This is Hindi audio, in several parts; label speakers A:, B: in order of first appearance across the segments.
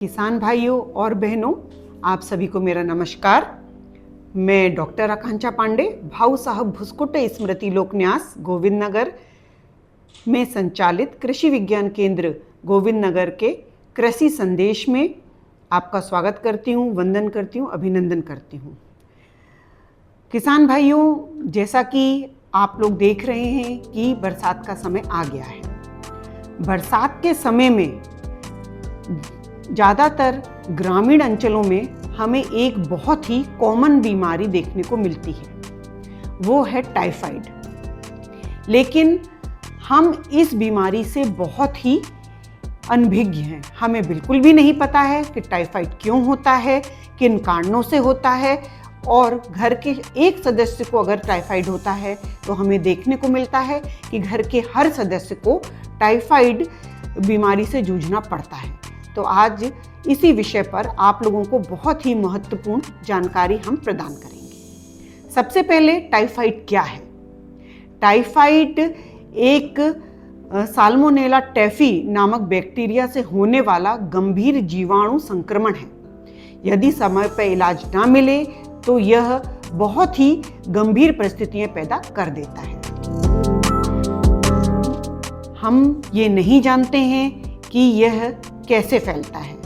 A: किसान भाइयों और बहनों, आप सभी को मेरा नमस्कार। मैं डॉक्टर आकांक्षा पांडे, भाऊ साहब भुसकुटे स्मृति लोकन्यास गोविंद नगर में संचालित कृषि विज्ञान केंद्र गोविंद नगर के कृषि संदेश में आपका स्वागत करती हूँ, वंदन करती हूँ, अभिनंदन करती हूँ। किसान भाइयों, जैसा कि आप लोग देख रहे हैं कि बरसात का समय आ गया है। बरसात के समय में ज़्यादातर ग्रामीण अंचलों में हमें एक बहुत ही कॉमन बीमारी देखने को मिलती है, वो है टाइफाइड। लेकिन हम इस बीमारी से बहुत ही अनभिज्ञ हैं। हमें बिल्कुल भी नहीं पता है कि टाइफाइड क्यों होता है, किन कारणों से होता है, और घर के एक सदस्य को अगर टाइफाइड होता है तो हमें देखने को मिलता है कि घर के हर सदस्य को टाइफाइड बीमारी से जूझना पड़ता है। तो आज इसी विषय पर आप लोगों को बहुत ही महत्वपूर्ण जानकारी हम प्रदान करेंगे। सबसे पहले टाइफाइड क्या है? टाइफाइड एक साल्मोनेला टैफी नामक बैक्टीरिया से होने वाला गंभीर जीवाणु संक्रमण है। यदि समय पर इलाज ना मिले तो यह बहुत ही गंभीर परिस्थितियां पैदा कर देता है। हम ये नहीं जानते हैं कि यह कैसे फैलता है।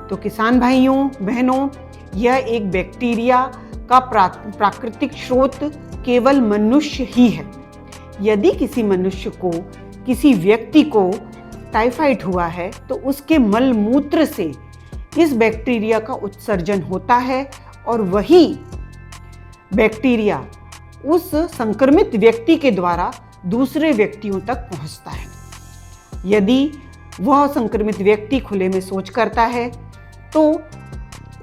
A: तो किसान भाइयों बहनों, यह एक बैक्टीरिया का प्राकृतिक स्रोत केवल मनुष्य ही है। यदि किसी मनुष्य को, किसी व्यक्ति को टाइफाइड हुआ है तो उसके मल मूत्र से इस बैक्टीरिया का उत्सर्जन होता है और वही बैक्टीरिया उस संक्रमित व्यक्ति के द्वारा दूसरे व्यक्तियों तक पहुंचता है। यदि वह संक्रमित व्यक्ति खुले में शौच करता है तो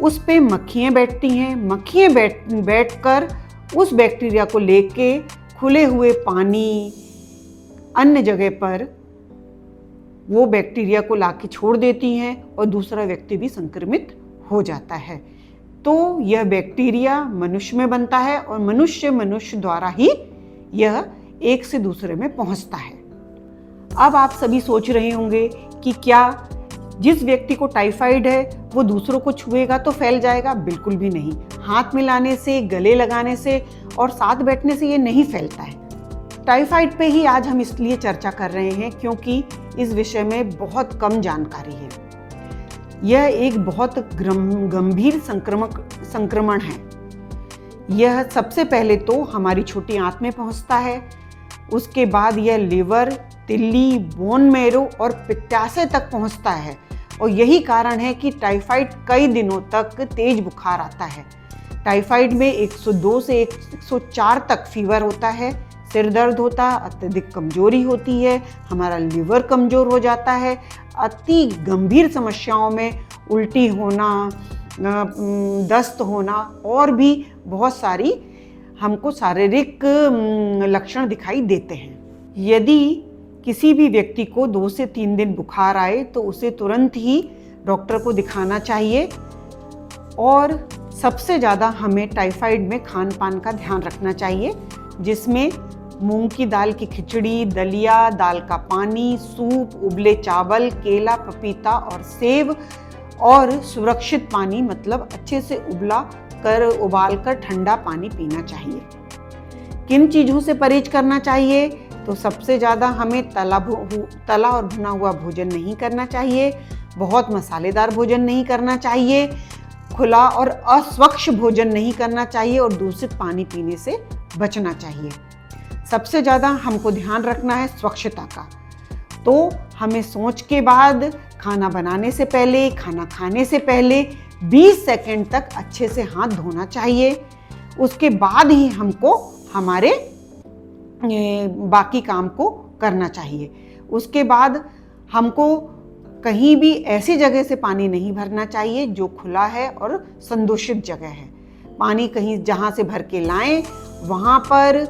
A: उस पे मक्खियाँ बैठती हैं। मक्खियाँ बैठकर उस बैक्टीरिया को लेके खुले हुए पानी, अन्य जगह पर वो बैक्टीरिया को लाके छोड़ देती हैं और दूसरा व्यक्ति भी संक्रमित हो जाता है। तो यह बैक्टीरिया मनुष्य में बनता है और मनुष्य द्वारा ही यह एक से दूसरे में पहुंचता है। अब आप सभी सोच रहे होंगे कि क्या जिस व्यक्ति को टाइफाइड है वो दूसरों को छुएगा तो फैल जाएगा? बिल्कुल भी नहीं। हाथ मिलाने से, गले लगाने से और साथ बैठने से ये नहीं फैलता है। टाइफाइड पे ही आज हम इसलिए चर्चा कर रहे हैं क्योंकि इस विषय में बहुत कम जानकारी है। यह एक बहुत गंभीर संक्रमण है। यह सबसे पहले तो हमारी छोटी आंत में पहुंचता है, उसके बाद यह लिवर, तिल्ली, बोन मेरो और पित्ताशय तक पहुंचता है। और यही कारण है कि टाइफाइड कई दिनों तक तेज बुखार आता है। टाइफाइड में 102 से 104 तक फीवर होता है, सिर दर्द होता है, अत्यधिक कमजोरी होती है, हमारा लिवर कमजोर हो जाता है। अति गंभीर समस्याओं में उल्टी होना, दस्त होना और भी बहुत सारी हमको शारीरिक लक्षण दिखाई देते हैं। यदि किसी भी व्यक्ति को 2 से 3 दिन बुखार आए तो उसे तुरंत ही डॉक्टर को दिखाना चाहिए। और सबसे ज़्यादा हमें टाइफाइड में खान पान का ध्यान रखना चाहिए, जिसमें मूंग की दाल की खिचड़ी, दलिया, दाल का पानी, सूप, उबले चावल, केला, पपीता और सेब और सुरक्षित पानी, मतलब अच्छे से उबाल कर ठंडा पानी पीना चाहिए। किन चीज़ों से परहेज करना चाहिए? तो सबसे ज़्यादा हमें तला और भुना हुआ भोजन नहीं करना चाहिए, बहुत मसालेदार भोजन नहीं करना चाहिए, खुला और अस्वच्छ भोजन नहीं करना चाहिए और दूषित पानी पीने से बचना चाहिए। सबसे ज़्यादा हमको ध्यान रखना है स्वच्छता का। तो हमें सोच के बाद खाना बनाने से पहले, खाना खाने से पहले 20 सेकंड तक अच्छे से हाथ धोना चाहिए। उसके बाद ही हमको हमारे बाकी काम को करना चाहिए। उसके बाद हमको कहीं भी ऐसी जगह से पानी नहीं भरना चाहिए जो खुला है और संदूषित जगह है। पानी कहीं जहाँ से भर के लाएं वहाँ पर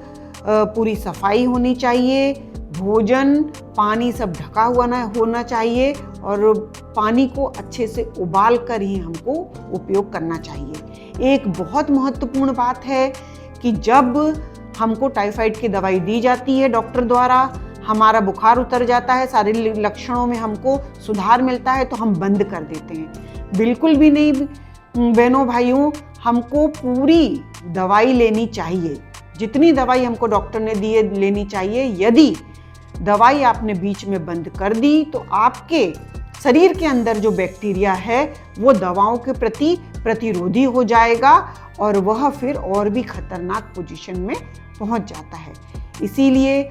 A: पूरी सफाई होनी चाहिए। भोजन, पानी सब ढका हुआ होना चाहिए और पानी को अच्छे से उबाल कर ही हमको उपयोग करना चाहिए। एक बहुत महत्वपूर्ण बात है कि जब हमको टाइफाइड की दवाई दी जाती है डॉक्टर द्वारा, हमारा बुखार उतर जाता है, शारीरिक लक्षणों में हमको सुधार मिलता है तो हम बंद कर देते हैं। बिल्कुल भी नहीं बहनों भाइयों, हमको पूरी दवाई लेनी चाहिए, जितनी दवाई हमको डॉक्टर ने दी है लेनी चाहिए। यदि दवाई आपने बीच में बंद कर दी तो आपके शरीर के अंदर जो बैक्टीरिया है वो दवाओं के प्रति प्रतिरोधी हो जाएगा और वह फिर और भी खतरनाक पोजीशन में पहुंच जाता है। इसीलिए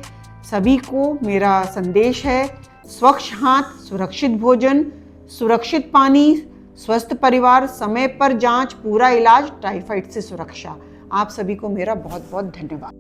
A: सभी को मेरा संदेश है, स्वच्छ हाथ, सुरक्षित भोजन, सुरक्षित पानी, स्वस्थ परिवार, समय पर जांच, पूरा इलाज, टाइफाइड से सुरक्षा। आप सभी को मेरा बहुत बहुत धन्यवाद।